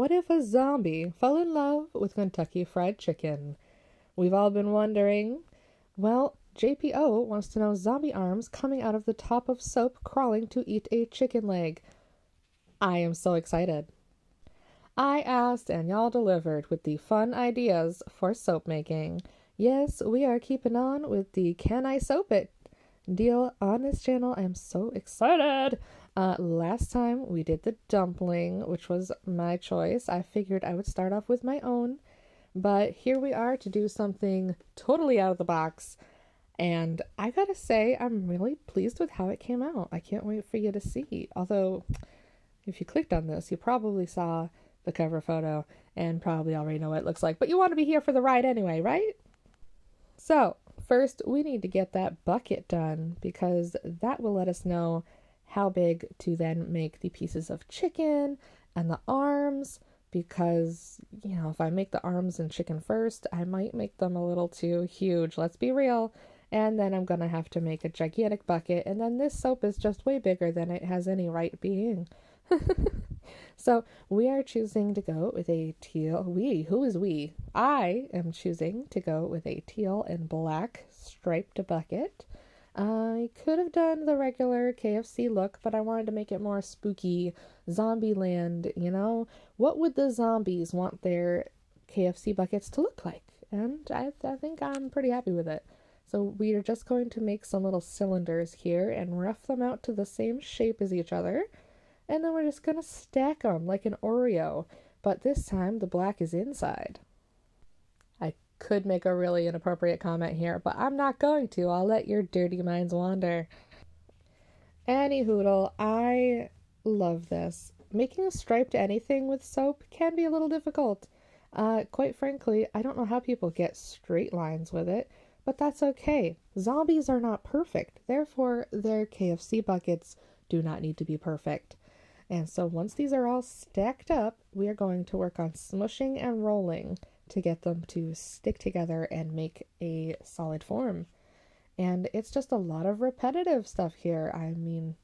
what if a zombie fell in love with Kentucky Fried Chicken? We've all been wondering. Well, JPO wants to know zombie arms coming out of the top of soap crawling to eat a chicken leg. I am so excited. I asked and y'all delivered with the fun ideas for soap making. Yes, we are keeping on with the Can I Soap It deal on this channel. I'm so excited. Last time we did the dumpling, which was my choice. I figured I would start off with my own, but here we are to do something totally out of the box. And I gotta say, I'm really pleased with how it came out. I can't wait for you to see. Although, if you clicked on this, you probably saw the cover photo and probably already know what it looks like. But you want to be here for the ride anyway, right? So, first, we need to get that bucket done because that will let us know how big to then make the pieces of chicken and the arms, because, you know, if I make the arms and chicken first, I might make them a little too huge, let's be real, and then I'm gonna have to make a gigantic bucket, and then this soap is just way bigger than it has any right being. So we are choosing to go with a teal. Who is we? I am choosing to go with a teal and black striped bucket. I could have done the regular KFC look, but I wanted to make it more spooky, Zombieland, you know? What would the zombies want their KFC buckets to look like? And I think I'm pretty happy with it. So we are just going to make some little cylinders here and rough them out to the same shape as each other. And then we're just going to stack them like an Oreo, but this time the black is inside. I could make a really inappropriate comment here, but I'm not going to. I'll let your dirty minds wander. Anyhoodle, I love this. Making a striped anything with soap can be a little difficult. Quite frankly, I don't know how people get straight lines with it, but that's okay. Zombies are not perfect, therefore their KFC buckets do not need to be perfect. And so once these are all stacked up, we are going to work on smushing and rolling to get them to stick together and make a solid form. And it's just a lot of repetitive stuff here. I mean,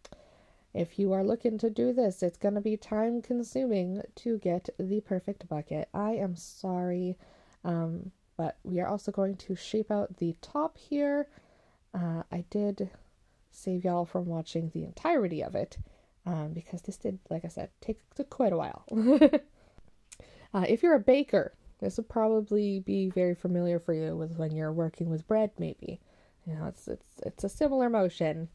if you are looking to do this, it's going to be time consuming to get the perfect bucket. I am sorry, but we are also going to shape out the top here. I did save y'all from watching the entirety of it. Because this did, like I said, take quite a while. If you're a baker, this would probably be very familiar for you with when you're working with bread, maybe. You know, it's a similar motion.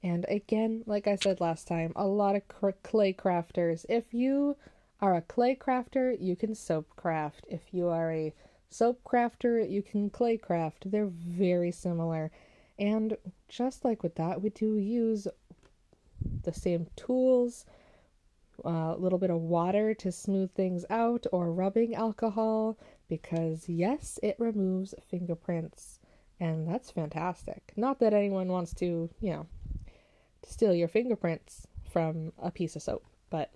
And again, like I said last time, a lot of clay crafters. If you are a clay crafter, you can soap craft. If you are a soap crafter, you can clay craft. They're very similar. And just like with that, we do use the same tools, a little bit of water to smooth things out, or rubbing alcohol, because yes, it removes fingerprints, and that's fantastic. Not that anyone wants to, you know, to steal your fingerprints from a piece of soap, but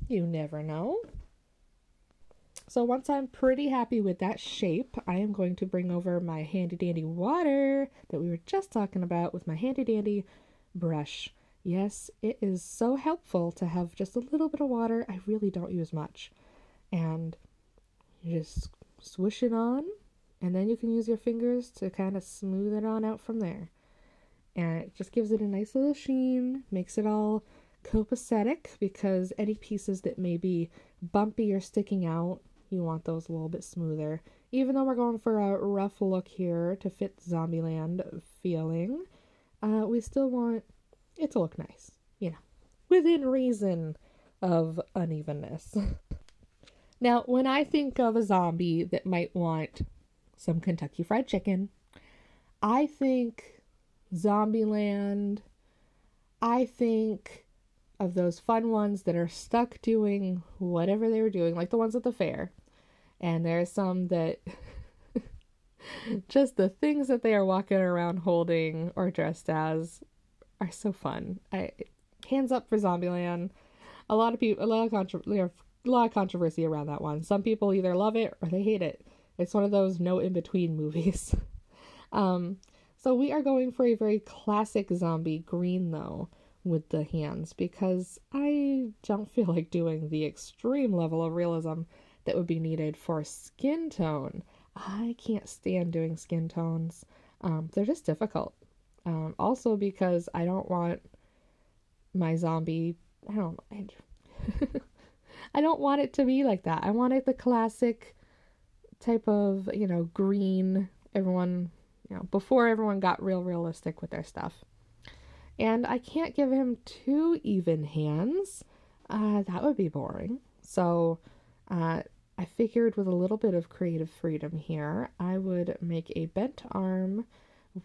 you never know. So once I'm pretty happy with that shape, I am going to bring over my handy dandy water that we were just talking about with my handy dandy brush. Yes, it is so helpful to have just a little bit of water. I really don't use much. And you just swish it on, and then you can use your fingers to kind of smooth it on out from there. And it just gives it a nice little sheen, makes it all copacetic, because any pieces that may be bumpy or sticking out, you want those a little bit smoother. Even though we're going for a rough look here to fit Zombieland feeling, we still want it to look nice, you know, within reason of unevenness. Now, when I think of a zombie that might want some Kentucky Fried Chicken, I think Zombieland. I think of those fun ones that are stuck doing whatever they were doing, like the ones at the fair. And there are some that just the things that they are walking around holding or dressed as are so fun. Hands up for Zombieland. A lot of controversy around that one. Some people either love it or they hate it. It's one of those no in between movies. So we are going for a very classic zombie green though, with the hands because I don't feel like doing the extreme level of realism that would be needed for skin tone. I can't stand doing skin tones. They're just difficult. Also because I don't want my zombie, I don't I don't want it to be like that. I want it the classic type of, green, everyone, before everyone got real realistic with their stuff. And I can't give him two even hands. That would be boring. So I figured with a little bit of creative freedom here, I would make a bent arm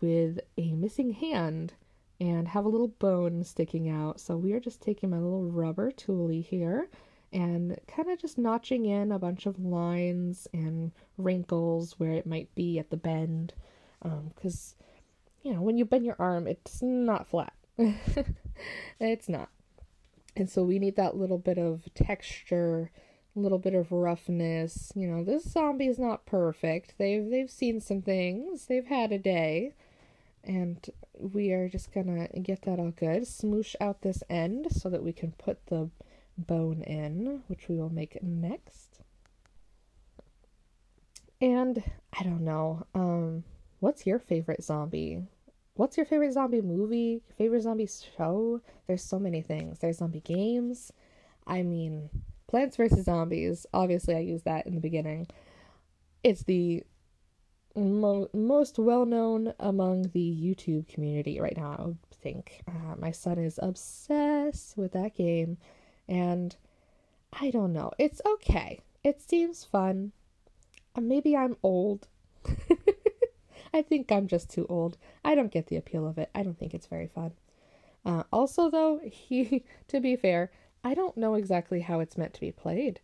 with a missing hand and have a little bone sticking out. So we are just taking my little rubber toolie here and kind of just notching in a bunch of lines and wrinkles where it might be at the bend. Because, when you bend your arm, it's not flat. It's not. And so we need that little bit of texture, a little bit of roughness. This zombie is not perfect. They've seen some things. They've had a day. And we are just gonna get that all good. Smoosh out this end so that we can put the bone in, which we will make next. And I don't know, what's your favorite zombie? What's your favorite zombie movie? Your favorite zombie show? There's so many things. There's zombie games. I mean, Plants vs. Zombies. Obviously, I used that in the beginning. It's the most well-known among the YouTube community right now, I would think. My son is obsessed with that game, and I don't know. It's okay. It seems fun. Maybe I'm old. I think I'm just too old. I don't get the appeal of it. I don't think it's very fun. Also, though, to be fair, I don't know exactly how it's meant to be played.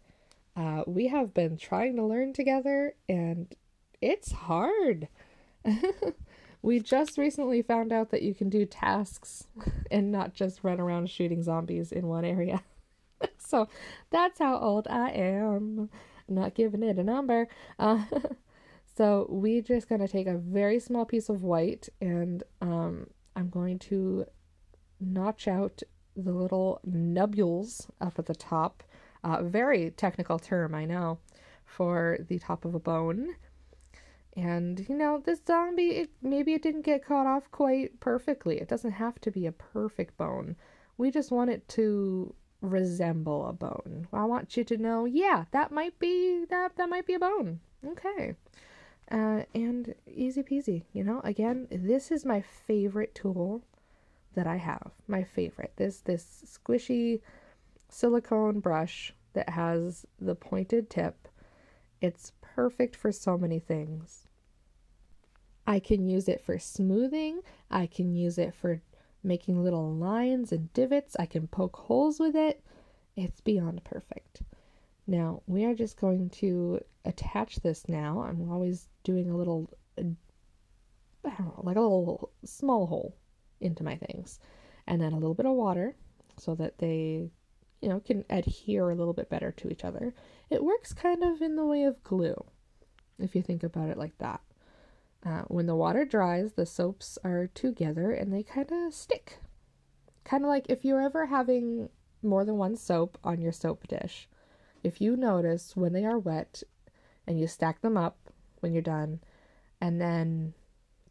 We have been trying to learn together, and it's hard. We just recently found out that you can do tasks and not just run around shooting zombies in one area. So that's how old I am. I'm not giving it a number. So we just gonna take a very small piece of white and I'm going to notch out the little nubules up at the top. Very technical term, I know, for the top of a bone. And, this zombie, maybe it didn't get cut off quite perfectly. It doesn't have to be a perfect bone. We just want it to resemble a bone. I want you to know, yeah, that might be a bone. Okay. And easy peasy, Again, this is my favorite tool that I have. My favorite. This squishy silicone brush that has the pointed tip. It's perfect for so many things. I can use it for smoothing. I can use it for making little lines and divots. I can poke holes with it. It's beyond perfect. Now, we are just going to attach this now. I'm always doing a little, I don't know, like a little small hole into my things. And then a little bit of water so that they, can adhere a little bit better to each other. It works kind of in the way of glue, if you think about it like that. When the water dries, the soaps are together and they kind of stick. Kind of like if you're ever having more than one soap on your soap dish. If you notice when they are wet and you stack them up when you're done, and then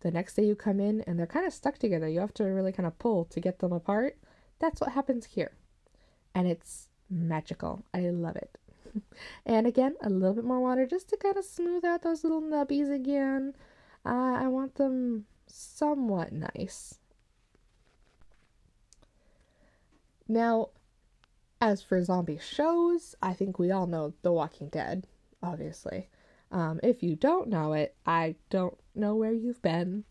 the next day you come in and they're kind of stuck together, you have to really kind of pull to get them apart. That's what happens here. And it's magical. I love it. And again, a little bit more water just to kind of smooth out those little nubbies again. I want them somewhat nice. Now, as for zombie shows, I think we all know The Walking Dead, obviously. If you don't know it, I don't know where you've been.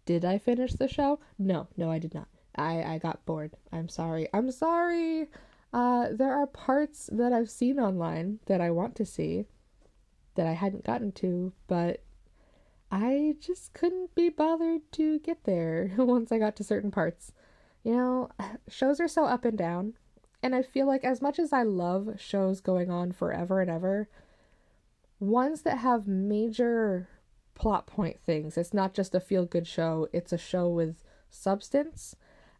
Did I finish the show? No, I did not. I got bored. I'm sorry. There are parts that I've seen online that I want to see that I hadn't gotten to, but I just couldn't be bothered to get there once I got to certain parts. Shows are so up and down, and I feel like as much as I love shows going on forever and ever, ones that have major plot point things, it's not just a feel-good show, it's a show with substance,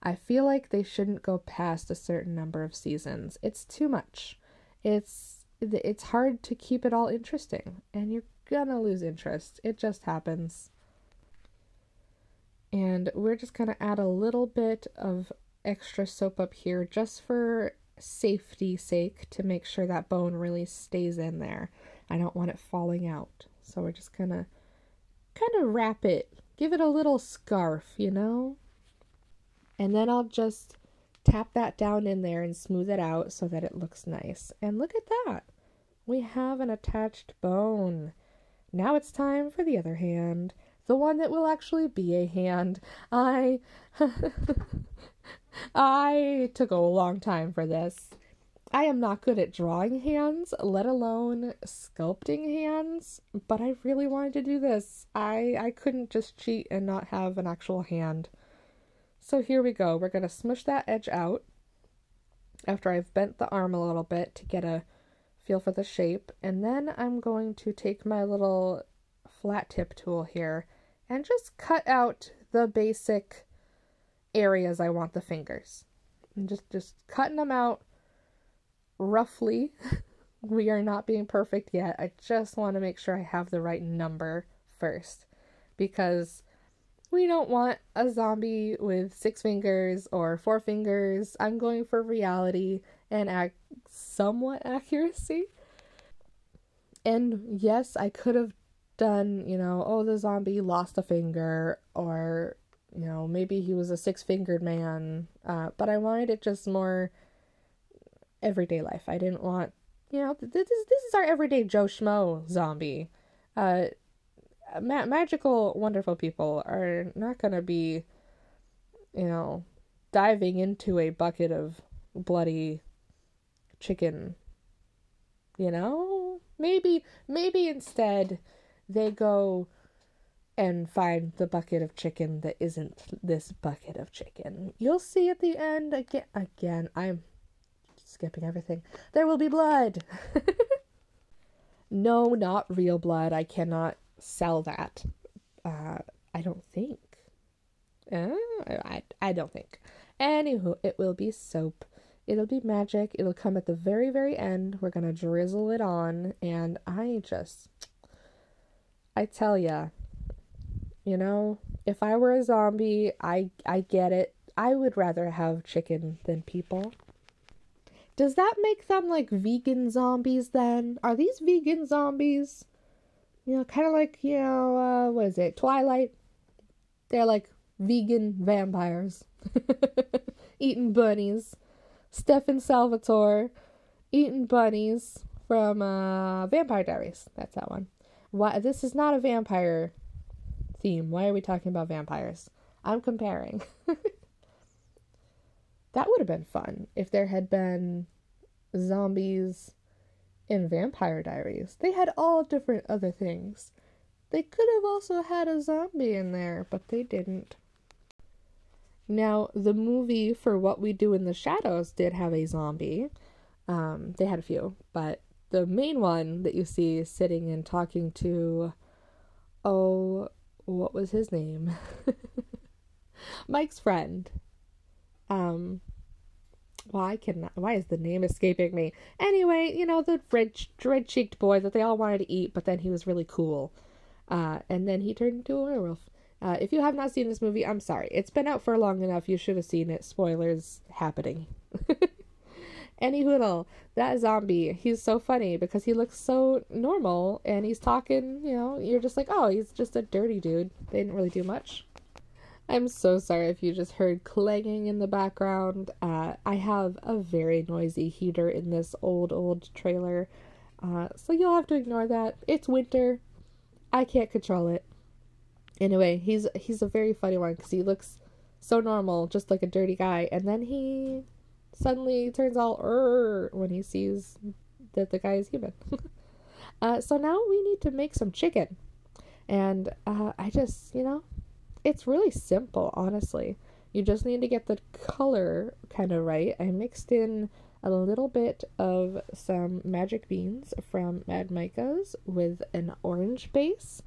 I feel like they shouldn't go past a certain number of seasons. It's too much. It's hard to keep it all interesting, and you're gonna lose interest. It just happens. And we're just gonna add a little bit of extra soap up here just for safety's sake, to make sure that bone really stays in there. I don't want it falling out. So we're just gonna kind of wrap it, give it a little scarf, you know? And then I'll just tap that down in there and smooth it out so that it looks nice. And look at that. We have an attached bone. Now it's time for the other hand. The one that will actually be a hand. I took a long time for this. I am not good at drawing hands, let alone sculpting hands, but I really wanted to do this. I couldn't just cheat and not have an actual hand. So here we go. We're going to smush that edge out after I've bent the arm a little bit to get a feel for the shape. And then I'm going to take my little flat tip tool here and just cut out the basic areas I want the fingers. And just cutting them out roughly. We are not being perfect yet. I just want to make sure I have the right number first, because we don't want a zombie with 6 fingers or 4 fingers. I'm going for reality and somewhat accuracy. And yes, I could have done, the zombie lost a finger, or, maybe he was a 6-fingered man. But I wanted it just more everyday life. I didn't want, this is our everyday Joe Schmo zombie. Magical, wonderful people are not going to be, diving into a bucket of bloody chicken, Maybe instead they go and find the bucket of chicken that isn't this bucket of chicken. You'll see at the end again, I'm skipping everything. There will be blood. No, not real blood. I cannot sell that. I don't think. I don't think. Anywho, it will be soap. It'll be magic. It'll come at the very, very end. We're gonna drizzle it on, and I tell ya, if I were a zombie, I get it. I would rather have chicken than people. Does that make them like vegan zombies then? Are these vegan zombies? Kind of like, what is it? Twilight? They're like vegan vampires. Eating bunnies. Stefan Salvatore eating bunnies from Vampire Diaries. That's that one. Why? This is not a vampire theme. Why are we talking about vampires? I'm comparing. That would have been fun if there had been zombies in Vampire Diaries. They had all different other things. They could have also had a zombie in there, but they didn't. Now, the movie For What We Do in the Shadows did have a zombie. They had a few, but the main one that you see sitting and talking to, what was his name? Mike's friend. Why is the name escaping me? Anyway, the red-cheeked boy that they all wanted to eat, but then he was really cool. And then he turned into a werewolf. If you have not seen this movie, I'm sorry. It's been out for long enough. You should have seen it. Spoilers happening. Anyhoodle, that zombie, he's so funny because he looks so normal and he's talking, you're just like, oh, he's just a dirty dude. They didn't really do much. I'm so sorry if you just heard clanging in the background. I have a very noisy heater in this old trailer. So you'll have to ignore that. It's winter. I can't control it. Anyway, he's a very funny one because he looks so normal, just like a dirty guy. And then he suddenly turns all when he sees that the guy is human. So now we need to make some chicken. And I just, it's really simple, honestly. You just need to get the color kind of right. I mixed in a little bit of some magic beans from Mad Micah's with an orange base.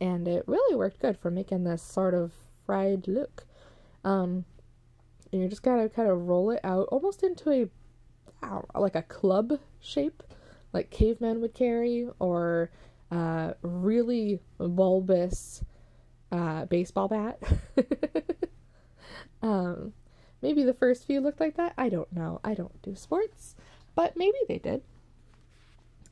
And it really worked good for making this sort of fried look. And And you're just gonna kind of roll it out almost into a, I don't know, like a club shape, like cavemen would carry, or really bulbous baseball bat. Maybe the first few looked like that. I don't know. I don't do sports, but maybe they did.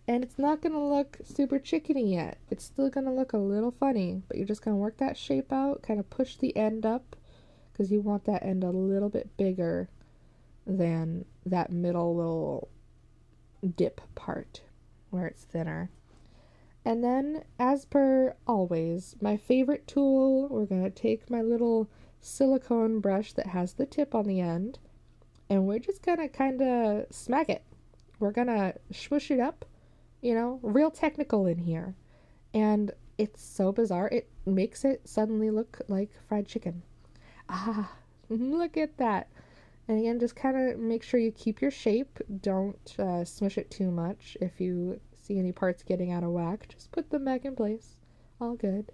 And it's not going to look super chickeny yet. It's still going to look a little funny, but you're just going to work that shape out, kind of push the end up, because you want that end a little bit bigger than that middle little dip part where it's thinner. And then, as per always, my favorite tool, we're going to take my little silicone brush that has the tip on the end, and we're just going to kind of smack it. We're going to swoosh it up, real technical in here. And it's so bizarre. It makes it suddenly look like fried chicken. Ah, look at that. And again, just kind of make sure you keep your shape. Don't smush it too much. If you see any parts getting out of whack, just put them back in place. All good.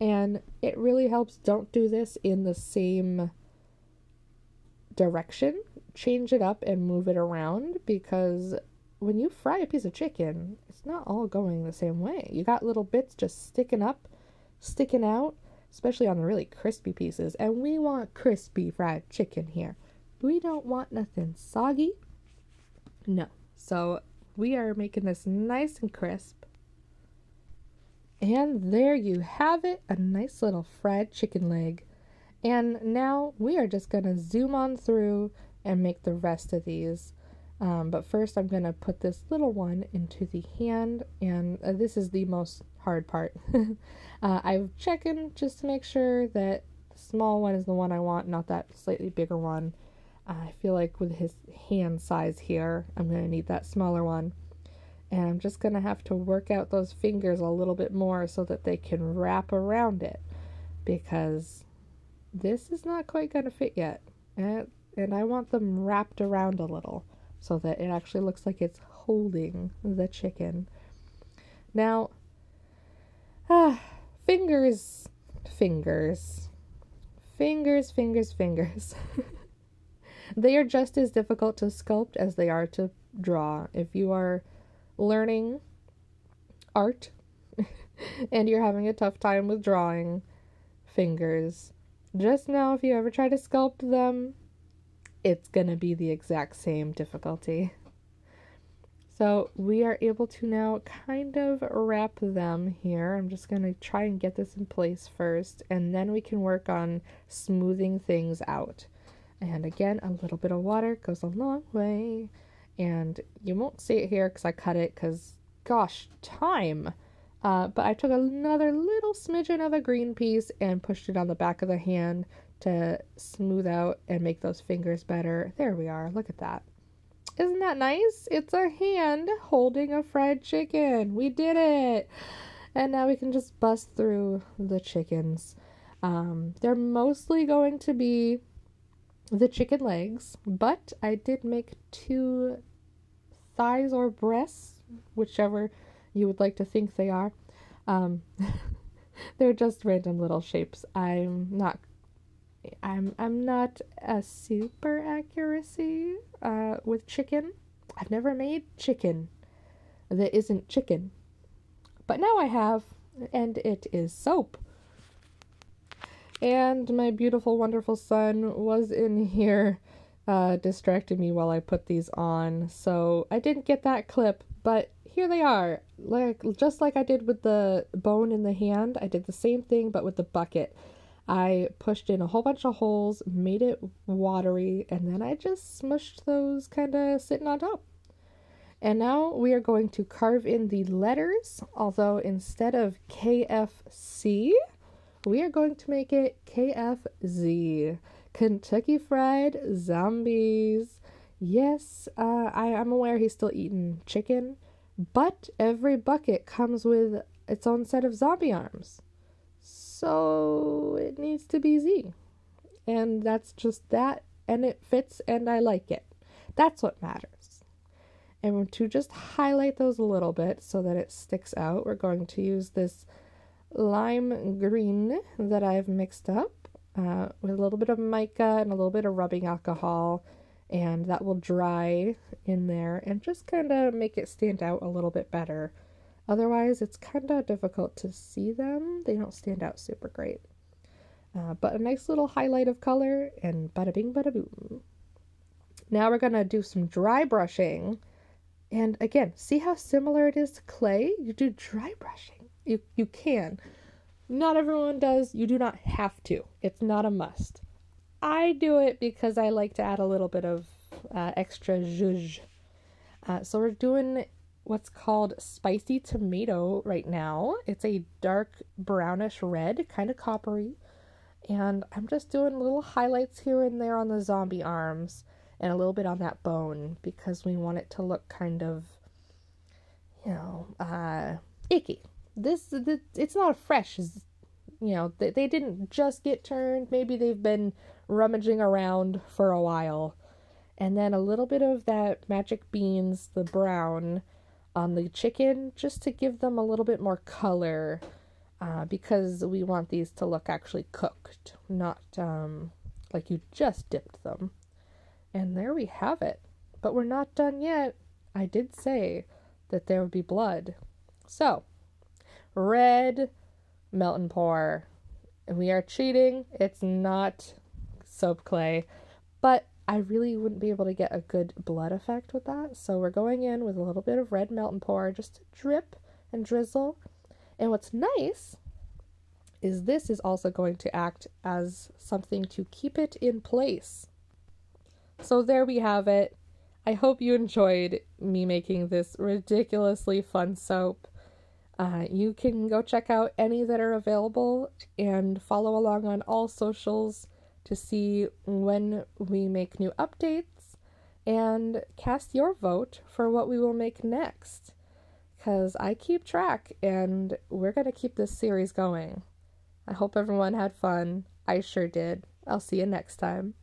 And it really helps. Don't do this in the same direction. Change it up and move it around, because when you fry a piece of chicken, it's not all going the same way. You got little bits just sticking up, sticking out, especially on the really crispy pieces. And we want crispy fried chicken here. We don't want nothing soggy. No. So we are making this nice and crisp. And there you have it, a nice little fried chicken leg. And now we are just going to zoom on through and make the rest of these. But first I'm going to put this little one into the hand, and this is the most hard part. I'm checking just to make sure that the small one is the one I want, not that slightly bigger one. I feel like with his hand size here, I'm going to need that smaller one. And I'm just going to have to work out those fingers a little bit more so that they can wrap around it, because this is not quite going to fit yet. And I want them wrapped around a little so that it actually looks like it's holding the chicken. Now, fingers. They are just as difficult to sculpt as they are to draw. If you are learning art and you're having a tough time with drawing fingers, just know if you ever try to sculpt them, it's gonna be the exact same difficulty. So we are able to now kind of wrap them here. I'm just gonna try and get this in place first, and then we can work on smoothing things out. And again, a little bit of water goes a long way. And you won't see it here because I cut it, because gosh, time. But I took another little smidgen of a green piece and pushed it on the back of the hand to smooth out and make those fingers better. There we are. Look at that. Isn't that nice? It's a hand holding a fried chicken. We did it. And now we can just bust through the chickens. They're mostly going to be the chicken legs, but I did make 2 thighs or breasts, whichever you would like to think they are. They're just random little shapes. I'm not a super accuracy with chicken. I've never made chicken that isn't chicken, but now I have, and it is soap. And my beautiful, wonderful son was in here distracting me while I put these on. So I didn't get that clip, but here they are. Just like I did with the bone in the hand, I did the same thing, but with the bucket. I pushed in a whole bunch of holes, made it watery, and then I just smushed those kind of sitting on top. And now we are going to carve in the letters, although instead of KFC, we are going to make it KFZ, Kentucky Fried Zombies. Yes, I'm aware he's still eating chicken, but every bucket comes with its own set of zombie arms. So it needs to be Z. And that's just that, and it fits, and I like it. That's what matters. And to just highlight those a little bit so that it sticks out, we're going to use this lime green that I've mixed up, with a little bit of mica and a little bit of rubbing alcohol, and that will dry in there and just kind of make it stand out a little bit better. Otherwise, it's kind of difficult to see them. They don't stand out super great. But a nice little highlight of color, and bada bing, bada boom. Now we're going to do some dry brushing. And again, see how similar it is to clay? You do dry brushing. You can. Not everyone does. You do not have to. It's not a must. I do it because I like to add a little bit of extra zhuzh. So we're doing what's called spicy tomato right now. It's a dark brownish red, kind of coppery. And I'm just doing little highlights here and there on the zombie arms and a little bit on that bone because we want it to look kind of, icky. It's not a fresh, they didn't just get turned. Maybe they've been rummaging around for a while. And then a little bit of that magic beans, the brown, on the chicken, just to give them a little bit more color, because we want these to look actually cooked, not like you just dipped them. And there we have it. But we're not done yet. I did say that there would be blood. So, red melt and pour. We are cheating. It's not soap clay, but I really wouldn't be able to get a good blood effect with that. So we're going in with a little bit of red melt and pour just to drip and drizzle. And what's nice is this is also going to act as something to keep it in place. So there we have it. I hope you enjoyed me making this ridiculously fun soap. You can go check out any that are available and follow along on all socials to see when we make new updates and cast your vote for what we will make next. Because I keep track and we're going to keep this series going. I hope everyone had fun. I sure did. I'll see you next time.